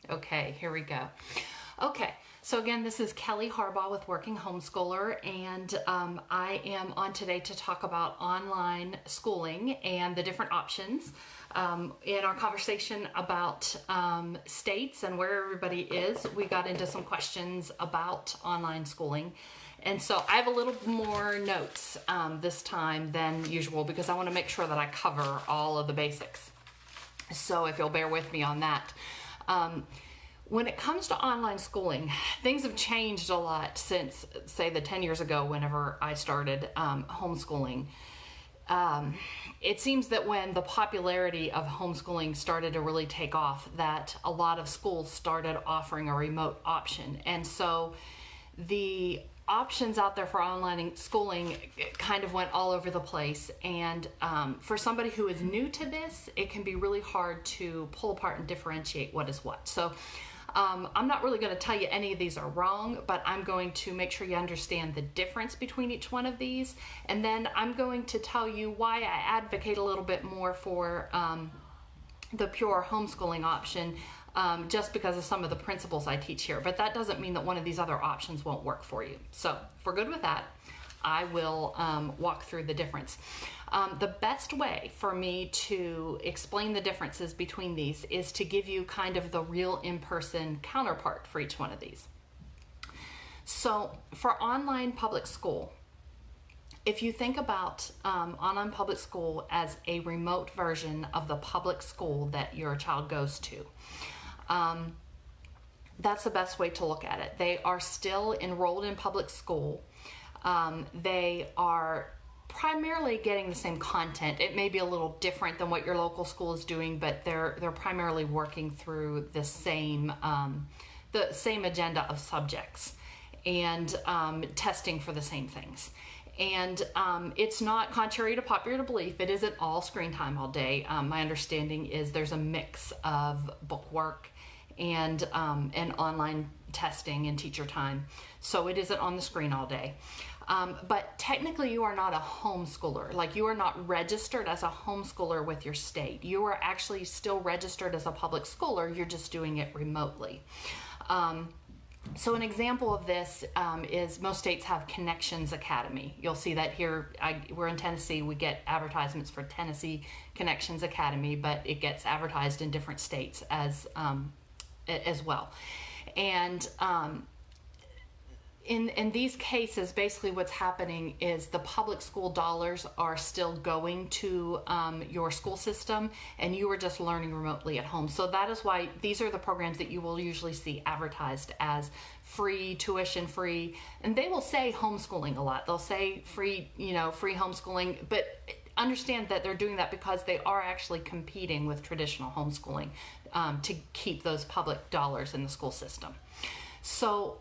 Okay, here we go. Okay, so again, this is Kelly Harbaugh with Working Homeschooler, and I am on today to talk about online schooling and the different options. In our conversation about states and where everybody is, we got into some questions about online schooling. And so I have a little more notes this time than usual because I want to make sure that I cover all of the basics. So if you'll bear with me on that. When it comes to online schooling, things have changed a lot since, say, the 10 years ago whenever I started homeschooling. It seems that when the popularity of homeschooling started to really take off, that a lot of schools started offering a remote option. And so the options out there for online schooling kind of went all over the place. And for somebody who is new to this, it can be really hard to pull apart and differentiate what is what. So I'm not really going to tell you any of these are wrong, but I'm going to make sure you understand the difference between each one of these. And then I'm going to tell you why I advocate a little bit more for the pure homeschooling option, just because of some of the principles I teach here. But that doesn't mean that one of these other options won't work for you. So if we're good with that, I will walk through the difference. The best way for me to explain the differences between these is to give you kind of the real in-person counterpart for each one of these. So for online public school, if you think about online public school as a remote version of the public school that your child goes to, that's the best way to look at it. They are still enrolled in public school. They are primarily getting the same content. It may be a little different than what your local school is doing, but they're primarily working through the same agenda of subjects and testing for the same things. And it's not, contrary to popular belief, it isn't all screen time all day. My understanding is there's a mix of book work and online testing and teacher time. So it isn't on the screen all day. But technically you are not a homeschooler. Like, you are not registered as a homeschooler with your state. You are actually still registered as a public schooler. You're just doing it remotely. So an example of this is most states have Connections Academy. You'll see that here. We're in Tennessee. We get advertisements for Tennessee Connections Academy, but it gets advertised in different states as well. And in these cases, basically what's happening is the public school dollars are still going to your school system, and you are just learning remotely at home. So that is why these are the programs that you will usually see advertised as free, tuition free, and they will say homeschooling a lot. They'll say free, free homeschooling, but understand that they're doing that because they are actually competing with traditional homeschooling to keep those public dollars in the school system. So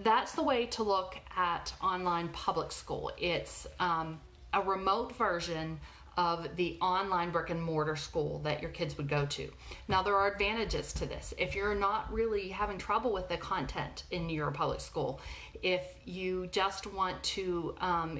that's the way to look at online public school. It's a remote version of the online brick and mortar school that your kids would go to. Now, there are advantages to this. If you're not really having trouble with the content in your public school, if you just want to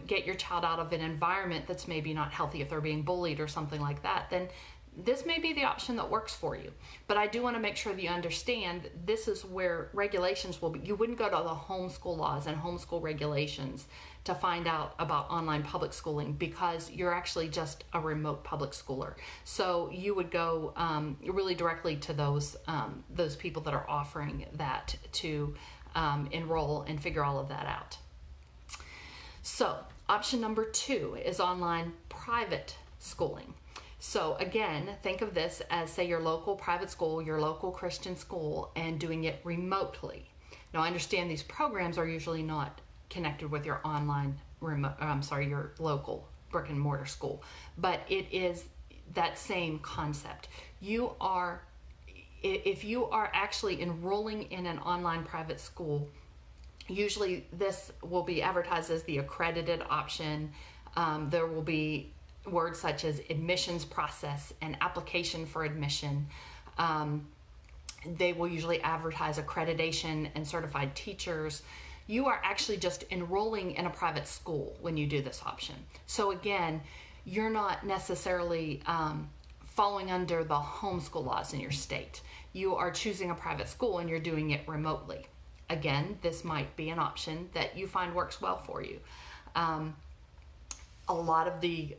get your child out of an environment that's maybe not healthy, if they're being bullied or something like that, then this may be the option that works for you. But I do want to make sure that you understand this is where regulations will be. You wouldn't go to the homeschool laws and homeschool regulations to find out about online public schooling because you're actually just a remote public schooler. So you would go really directly to those people that are offering that to enroll and figure all of that out. So option number 2 is online private schooling. So again, think of this as, say, your local private school, your local Christian school, and doing it remotely. Now, I understand these programs are usually not connected with your your local brick and mortar school, but it is that same concept. If you are actually enrolling in an online private school, usually this will be advertised as the accredited option. There will be words such as admissions process and application for admission. They will usually advertise accreditation and certified teachers. You are actually just enrolling in a private school when you do this option. So again, you're not necessarily following under the homeschool laws in your state. You are choosing a private school and you're doing it remotely. Again, this might be an option that you find works well for you. A lot of the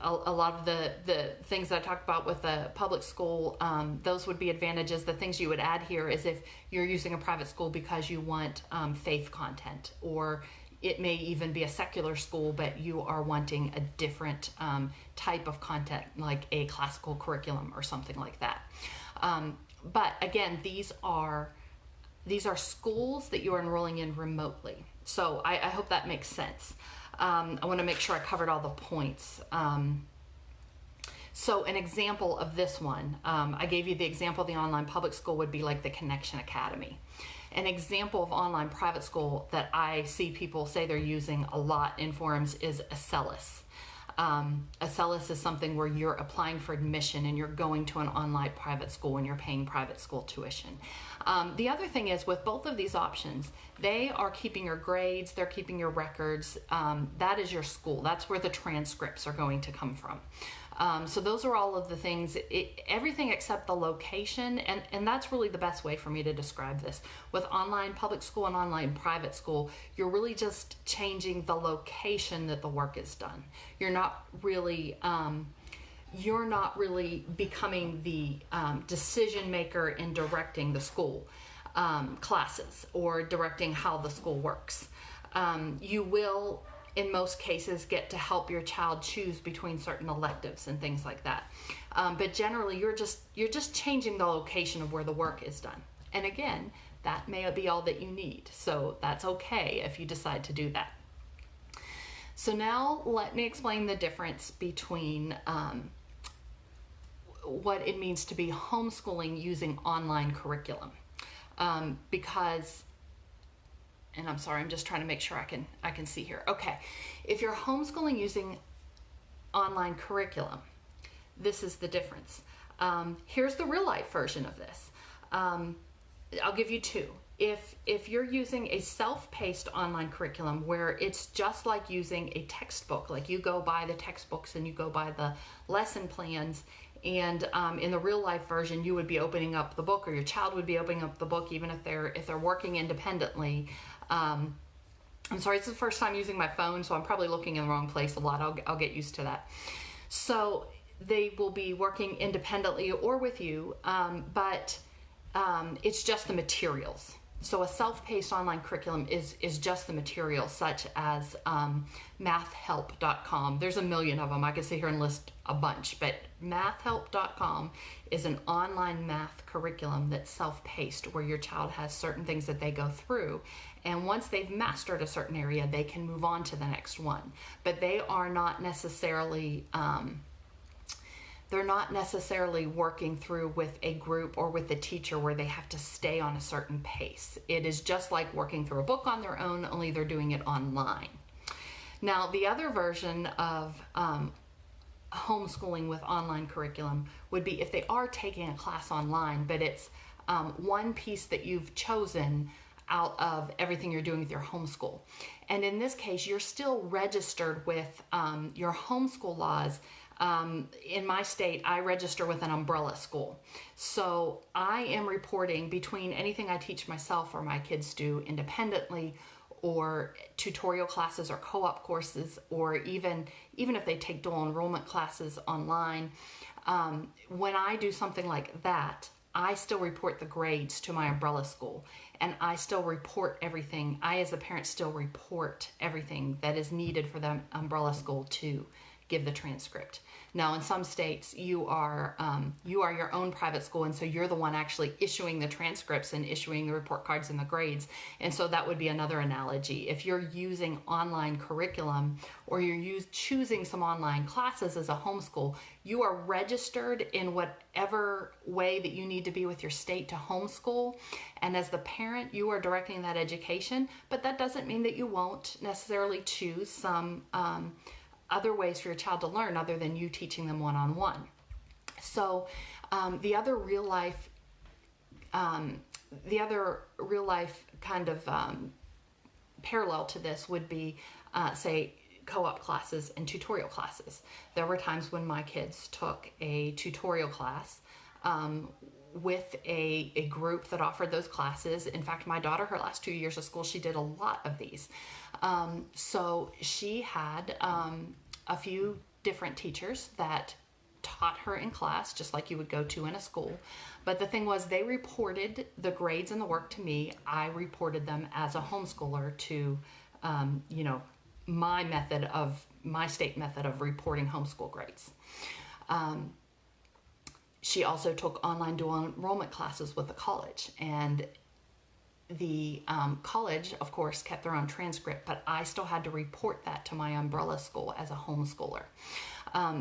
things that I talked about with the public school, those would be advantages. The things you would add here is if you're using a private school because you want faith content, or it may even be a secular school, but you are wanting a different type of content, like a classical curriculum or something like that. But again, these are schools that you are enrolling in remotely. So I hope that makes sense. I want to make sure I covered all the points. So an example of this one, I gave you the example of the online public school would be like the Connection Academy. An example of online private school that I see people say they're using a lot in forums is Acellus. Acellus is something where you're applying for admission and you're going to an online private school and you're paying private school tuition. The other thing is with both of these options, they are keeping your grades, they're keeping your records. That is your school. That's where the transcripts are going to come from. So those are all of the things, everything except the location, and that's really the best way for me to describe this. With online public school and online private school, you're really just changing the location that the work is done. You're not really becoming the decision maker in directing the school classes or directing how the school works. You will, in most cases, get to help your child choose between certain electives and things like that. But generally, you're just changing the location of where the work is done. And again, that may be all that you need. So that's okay if you decide to do that. So now let me explain the difference between what it means to be homeschooling using online curriculum. Because, and I'm sorry, I'm just trying to make sure I can see here. Okay, if you're homeschooling using online curriculum, this is the difference. Here's the real life version of this. I'll give you two. If you're using a self-paced online curriculum where it's just like using a textbook, like you go buy the textbooks and you go buy the lesson plans, and in the real life version you would be opening up the book, or your child would be opening up the book even if they're working independently. I'm sorry, it's the first time using my phone, so I'm probably looking in the wrong place a lot. I'll get used to that. So they will be working independently or with you, but it's just the materials. So a self-paced online curriculum is just the materials, such as mathhelp.com. There's a million of them. I could sit here and list a bunch, but mathhelp.com is an online math curriculum that's self-paced, where your child has certain things that they go through, and once they've mastered a certain area, they can move on to the next one. But they are not necessarily working through with a group or with a teacher where they have to stay on a certain pace. It is just like working through a book on their own, only they're doing it online. Now, the other version of homeschooling with online curriculum would be if they are taking a class online, but it's one piece that you've chosen out of everything you're doing with your homeschool. And in this case, you're still registered with your homeschool laws. In my state, I register with an umbrella school. So I am reporting between anything I teach myself or my kids do independently, or tutorial classes or co-op courses, or even if they take dual enrollment classes online. When I do something like that, I still report the grades to my umbrella school, and I still report everything. I, as a parent, still report everything that is needed for the umbrella school to give the transcript. Now, in some states, you are your own private school, and so you're the one actually issuing the transcripts and issuing the report cards and the grades. And so that would be another analogy. If you're using online curriculum, or you're choosing some online classes as a homeschool, you are registered in whatever way that you need to be with your state to homeschool. And as the parent, you are directing that education, but that doesn't mean that you won't necessarily choose some other ways for your child to learn other than you teaching them one-on-one. So the other real life kind of parallel to this would be, say, co-op classes and tutorial classes. There were times when my kids took a tutorial class with a group that offered those classes. In fact, my daughter, her last 2 years of school, she did a lot of these. So she had a few different teachers that taught her in class, just like you would go to in a school. But the thing was, they reported the grades and the work to me. I reported them as a homeschooler to, my state method of reporting homeschool grades. She also took online dual enrollment classes with the college, and the college, of course, kept their own transcript, but I still had to report that to my umbrella school as a homeschooler.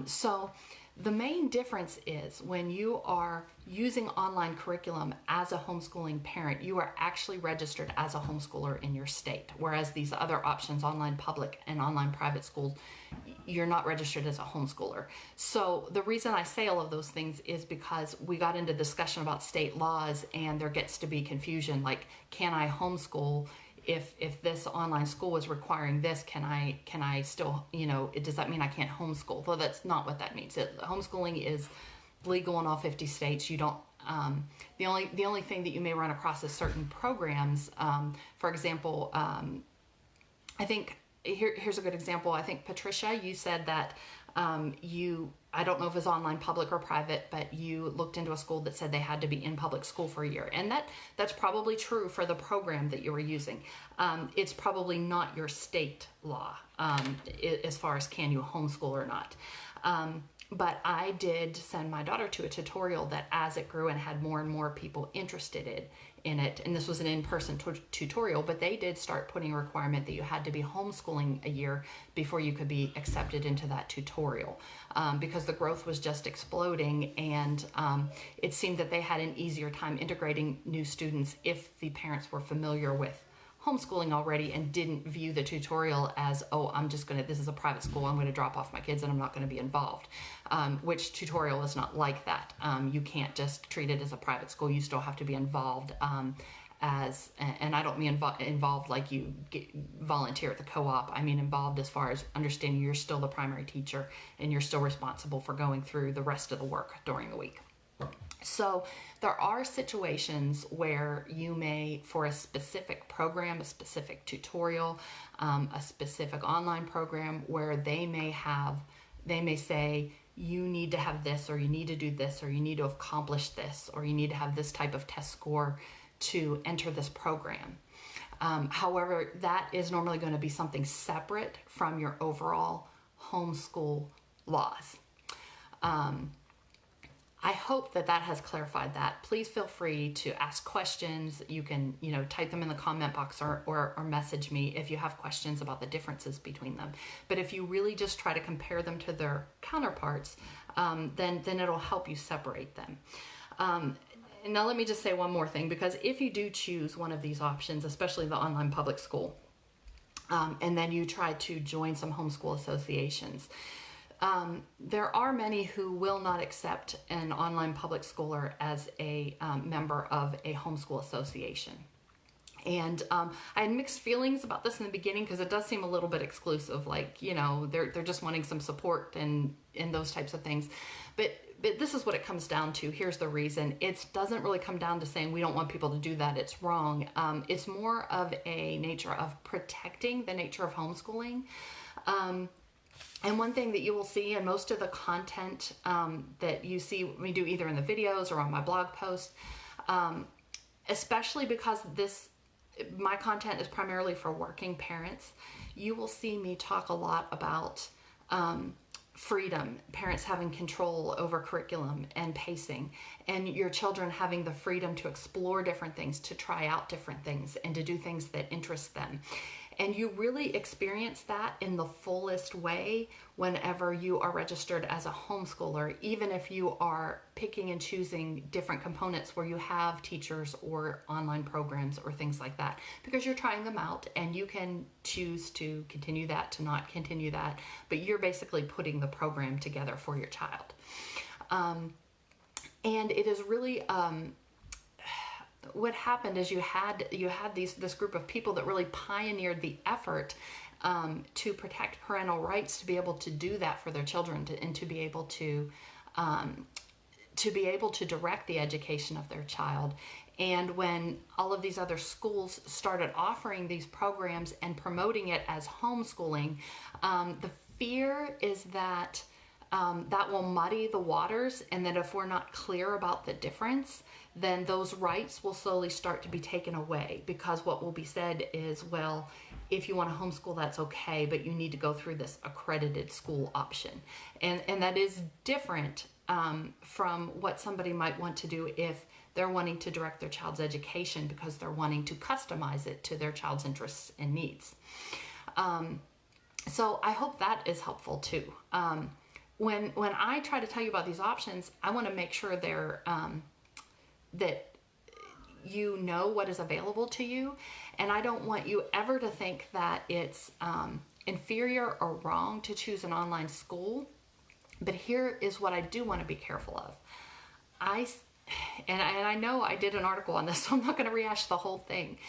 So the main difference is when you are using online curriculum as a homeschooling parent, you are actually registered as a homeschooler in your state, whereas these other options, online public and online private schools, you're not registered as a homeschooler. So the reason I say all of those things is because we got into discussion about state laws, and there gets to be confusion, like, can I homeschool if this online school is requiring this? Can I still, does that mean I can't homeschool? Well, that's not what that means. Homeschooling is legal in all 50 states. You don't, the only thing that you may run across is certain programs. For example, I think, here's a good example. I think, Patricia, you said that I don't know if it's online public or private, but you looked into a school that said they had to be in public school for a year. And that's probably true for the program that you were using. It's probably not your state law as far as can you homeschool or not. But I did send my daughter to a tutorial that, as it grew and had more and more people interested in it, and this was an in-person tutorial, but they did start putting a requirement that you had to be homeschooling a year before you could be accepted into that tutorial, because the growth was just exploding, and it seemed that they had an easier time integrating new students if the parents were familiar with homeschooling already and didn't view the tutorial as, oh, this is a private school, I'm going to drop off my kids and I'm not going to be involved, which tutorial is not like that. You can't just treat it as a private school. You still have to be involved and I don't mean involved like you volunteer at the co-op. I mean involved as far as understanding you're still the primary teacher and you're still responsible for going through the rest of the work during the week. So there are situations where you may, for a specific program, a specific tutorial, a specific online program, where they may say, you need to have this, or you need to do this, or you need to accomplish this, or you need to have this type of test score to enter this program. However, that is normally going to be something separate from your overall homeschool laws. I hope that has clarified that. Please feel free to ask questions. You can, type them in the comment box or message me if you have questions about the differences between them. But if you really just try to compare them to their counterparts, then it'll help you separate them. And now let me just say one more thing, because if you do choose one of these options, especially the online public school, and then you try to join some homeschool associations, there are many who will not accept an online public schooler as a member of a homeschool association. And I had mixed feelings about this in the beginning, because it does seem a little bit exclusive, like, they're just wanting some support and those types of things. But this is what it comes down to. Here's the reason. It doesn't really come down to saying we don't want people to do that. It's wrong. It's more of a nature of protecting the nature of homeschooling. And one thing that you will see in most of the content that you see we do either in the videos or on my blog post, especially because my content is primarily for working parents, you will see me talk a lot about freedom, parents having control over curriculum and pacing, and your children having the freedom to explore different things, to try out different things, and to do things that interest them. And you really experience that in the fullest way whenever you are registered as a homeschooler, even if you are picking and choosing different components where you have teachers or online programs or things like that, because you're trying them out and you can choose to continue that, to not continue that, but you're basically putting the program together for your child. And it is really... what happened is you had this group of people that really pioneered the effort to protect parental rights to be able to do that for their children and to be able to direct the education of their child. And when all of these other schools started offering these programs and promoting it as homeschooling, the fear is that that will muddy the waters, and that if we're not clear about the difference, then those rights will slowly start to be taken away, because what will be said is, well, if you want to homeschool, that's okay, but you need to go through this accredited school option. And that is different from what somebody might want to do if they're wanting to direct their child's education because they're wanting to customize it to their child's interests and needs. So I hope that is helpful too. When I try to tell you about these options, I want to make sure they're that you know what is available to you, and I don't want you ever to think that it's inferior or wrong to choose an online school. But here is what I do want to be careful of. I know I did an article on this, so I'm not going to rehash the whole thing,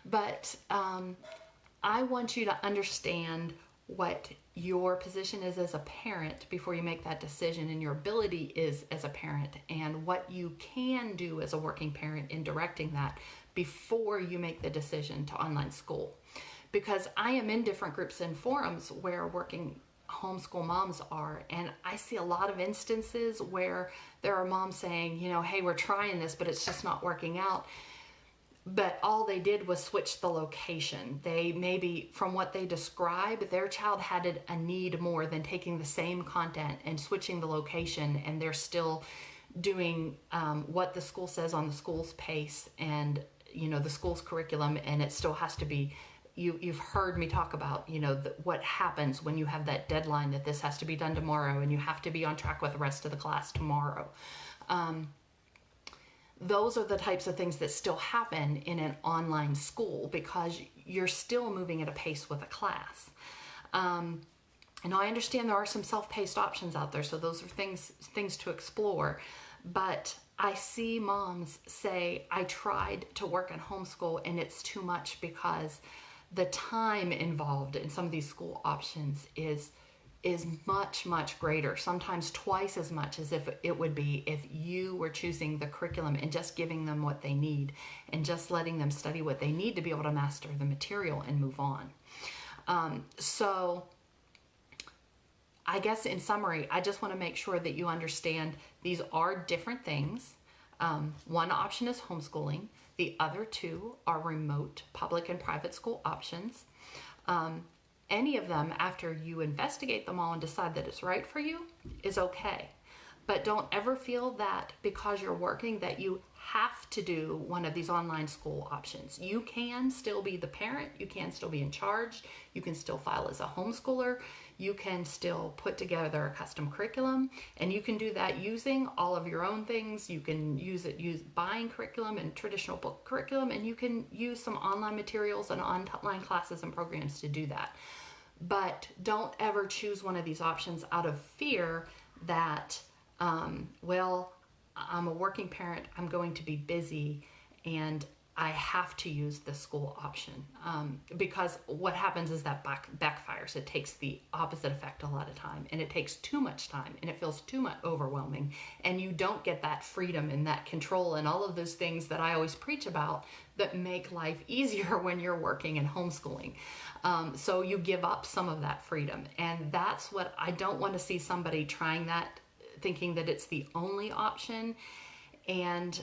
but I want you to understand what your position is as a parent before you make that decision, and your ability is as a parent, and what you can do as a working parent in directing that before you make the decision to online school. Because I am in different groups and forums where working homeschool moms are, and I see a lot of instances where there are moms saying, hey, we're trying this, but it's just not working out. But all they did was switch the location. They maybe, from what they describe, their child had a need more than taking the same content and switching the location, and they're still doing what the school says on the school's pace and the school's curriculum, and it still has to be. You've heard me talk about what happens when you have that deadline that this has to be done tomorrow, and you have to be on track with the rest of the class tomorrow. Those are the types of things that still happen in an online school because you're still moving at a pace with a class. And I understand there are some self-paced options out there, so those are things to explore. But I see moms say, I tried to work in homeschool and it's too much because the time involved in some of these school options is much, much greater, sometimes twice as much as if it would be if you were choosing the curriculum and just giving them what they need and just letting them study what they need to be able to master the material and move on. So I guess in summary, I just want to make sure that you understand these are different things. One option is homeschooling. The other two are remote public and private school options. Any of them, after you investigate them all and decide that it's right for you, is okay. But don't ever feel that because you're working that you have to do one of these online school options. You can still be the parent. You can still be in charge. You can still file as a homeschooler. You can still put together a custom curriculum, and you can do that using all of your own things. You can use buying curriculum and traditional book curriculum, and you can use some online materials and online classes and programs to do that. But don't ever choose one of these options out of fear that, well, I'm a working parent, I'm going to be busy, and I have to use the school option. Because what happens is that backfires. It takes the opposite effect a lot of time, and it takes too much time, and it feels too much overwhelming, and you don't get that freedom and that control and all of those things that I always preach about that make life easier when you're working and homeschooling. So you give up some of that freedom, and that's what I don't want to see somebody trying that, thinking that it's the only option, and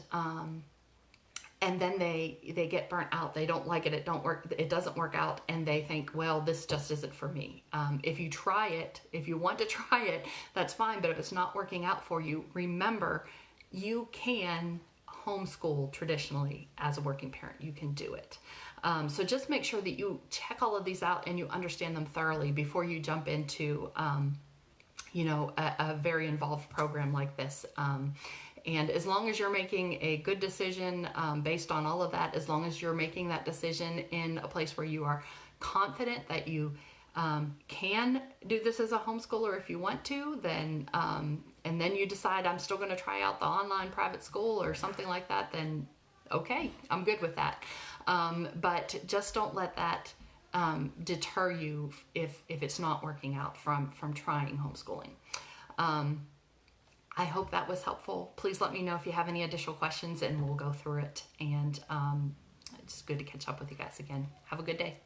then they get burnt out. They don't like it. It doesn't work out, and they think, well, this just isn't for me. If you try it, if you want to try it, that's fine. But if it's not working out for you, remember, you can homeschool traditionally as a working parent. You can do it. So just make sure that you check all of these out and you understand them thoroughly before you jump into a very involved program like this. And as long as you're making a good decision based on all of that, as long as you're making that decision in a place where you are confident that you can do this as a homeschooler if you want to, then and then you decide I'm still going to try out the online private school or something like that, then okay, I'm good with that. But just don't let that deter you if it's not working out from trying homeschooling. I hope that was helpful. Please let me know if you have any additional questions and we'll go through it. And it's good to catch up with you guys again. Have a good day.